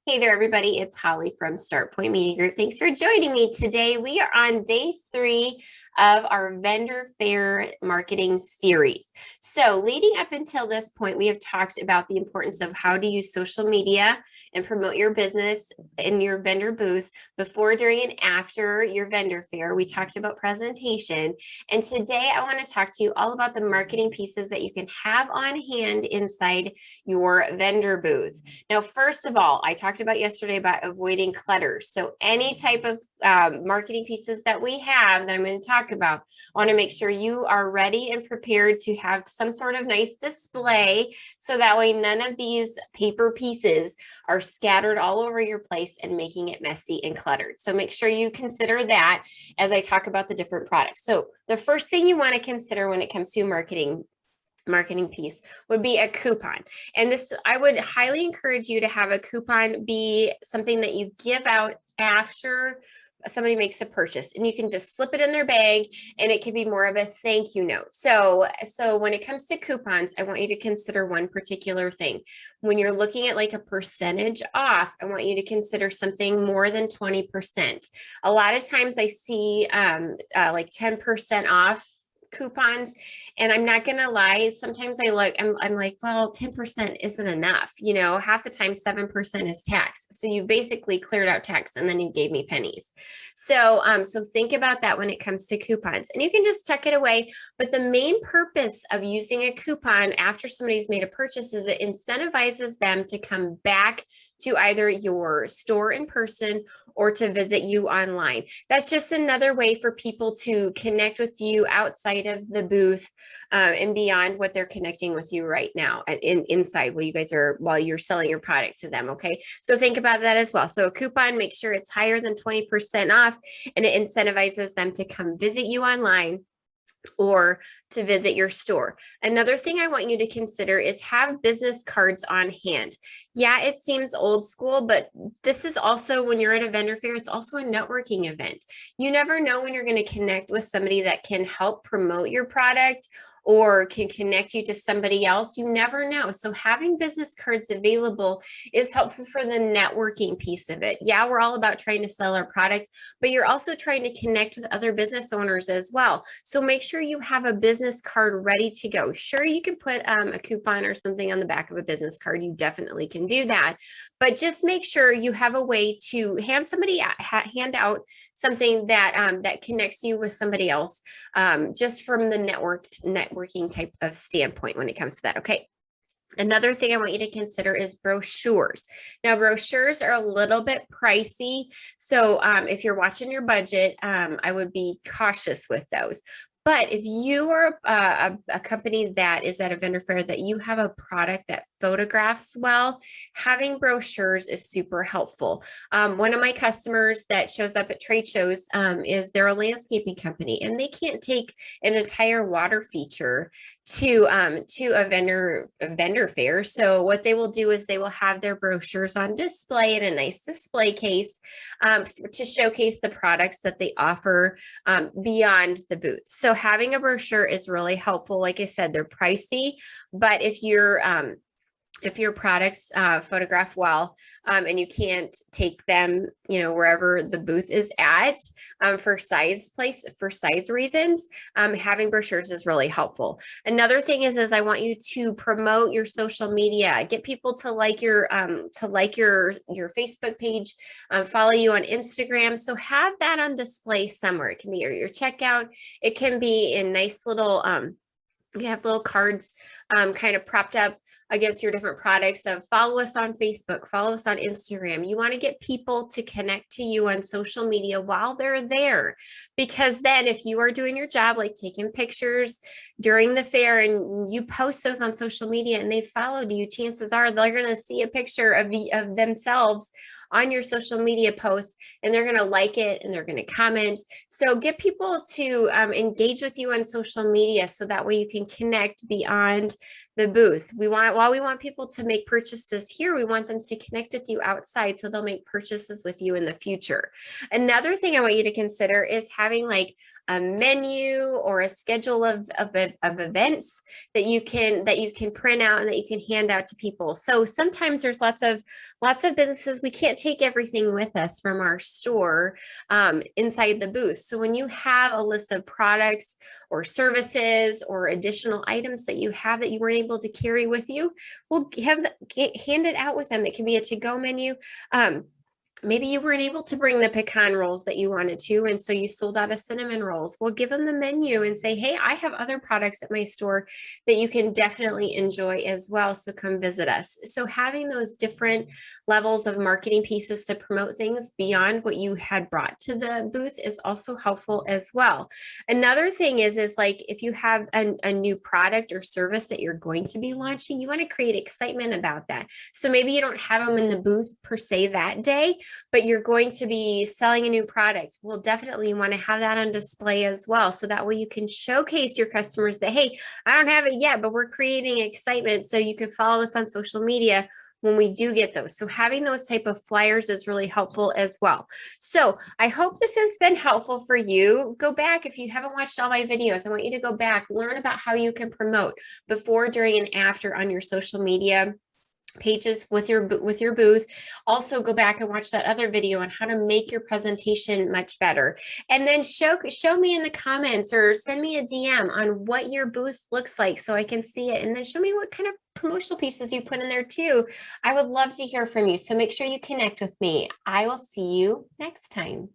Hey there, everybody. It's Holly from Start Point Media Group. Thanks for joining me today. We are on day 3 of our vendor fair marketing series. So leading up until this point, we have talked about the importance of how to use social media and promote your business in your vendor booth before, during, and after your vendor fair. We talked about presentation. And today I want to talk to you all about the marketing pieces that you can have on hand inside your vendor booth. Now, first of all, I talked about yesterday about avoiding clutter. So any type of marketing pieces that we have that I'm going to talk about, I want to make sure you are ready and prepared to have some sort of nice display, so that way none of these paper pieces are scattered all over your place and making it messy and cluttered. So make sure you consider that as I talk about the different products. So the first thing you want to consider when it comes to marketing piece would be a coupon. And this, I would highly encourage you to have a coupon be something that you give out after somebody makes a purchase, and you can just slip it in their bag, and it can be more of a thank you note. So when it comes to coupons, I want you to consider one particular thing. When you're looking at like a percentage off, I want you to consider something more than 20%. A lot of times I see like 10% off coupons, and I'm not gonna lie, sometimes I look, I'm like, well, 10% isn't enough. You know, half the time 7% is tax, so you basically cleared out tax and then you gave me pennies. So think about that when it comes to coupons, and you can just tuck it away. But the main purpose of using a coupon after somebody's made a purchase is it incentivizes them to come back to either your store in person or to visit you online. That's just another way for people to connect with you outside of the booth and beyond what they're connecting with you right now inside while you're selling your product to them. Okay, so think about that as well. So a coupon, make sure it's higher than 20% off, and it incentivizes them to come visit you online or to visit your store. Another thing I want you to consider is have business cards on hand. Yeah, it seems old school, but this is also, when you're at a vendor fair, it's also a networking event. You never know when you're going to connect with somebody that can help promote your product or can connect you to somebody else. You never know. So having business cards available is helpful for the networking piece of it. Yeah, we're all about trying to sell our product, but you're also trying to connect with other business owners as well. So make sure you have a business card ready to go. Sure, you can put a coupon or something on the back of a business card. You definitely can do that, but just make sure you have a way to hand out something that connects you with somebody else, just from the networking type of standpoint when it comes to that. Okay. Another thing I want you to consider is brochures. Now, brochures are a little bit pricey, so if you're watching your budget, I would be cautious with those. But if you are a company that is at a vendor fair that you have a product that photographs well, having brochures is super helpful. One of my customers that shows up at trade shows they're a landscaping company, and they can't take an entire water feature to a vendor fair. So what they will do is they will have their brochures on display in a nice display case to showcase the products that they offer beyond the booth. So having a brochure is really helpful. Like I said, they're pricey, but if your products photograph well, and you can't take them, wherever the booth is at, for size reasons, having brochures is really helpful. Another thing is I want you to promote your social media, get people to like your Facebook page, follow you on Instagram. So have that on display somewhere. It can be your checkout. It can be in nice little, you have little cards kind of propped up against your different products of follow us on Facebook, follow us on Instagram. You want to get people to connect to you on social media while they're there, because then if you are doing your job, like taking pictures during the fair, and you post those on social media and they followed you, chances are they're going to see a picture of themselves on your social media posts, and they're going to like it and they're going to comment. So get people to engage with you on social media, so that way you can connect beyond the booth. While we want people to make purchases here, we want them to connect with you outside, so they'll make purchases with you in the future. Another thing I want you to consider is having like a menu or a schedule of events that you can print out and that you can hand out to people. So sometimes there's lots of businesses, we can't take everything with us from our store inside the booth. So when you have a list of products or services or additional items that you have that you weren't able to carry with you, we'll hand it out with them. It can be a to-go menu. Maybe you weren't able to bring the pecan rolls that you wanted to, and so you sold out of cinnamon rolls. We'll give them the menu and say, hey, I have other products at my store that you can definitely enjoy as well, so come visit us. So having those different levels of marketing pieces to promote things beyond what you had brought to the booth is also helpful as well. Another thing is like if you have a new product or service that you're going to be launching, you want to create excitement about that. So maybe you don't have them in the booth per se that day, but you're going to be selling a new product. Well, definitely you want to have that on display as well. So that way you can showcase your customers that, hey, I don't have it yet, but we're creating excitement. So you can follow us on social media when we do get those. So having those type of flyers is really helpful as well. So I hope this has been helpful for you. Go back, if you haven't watched all my videos, I want you to go back, learn about how you can promote before, during, and after on your social media pages with your booth. Also go back and watch that other video on how to make your presentation much better. And then show me in the comments or send me a DM on what your booth looks like so I can see it. And then show me what kind of promotional pieces you put in there too. I would love to hear from you. So make sure you connect with me. I will see you next time.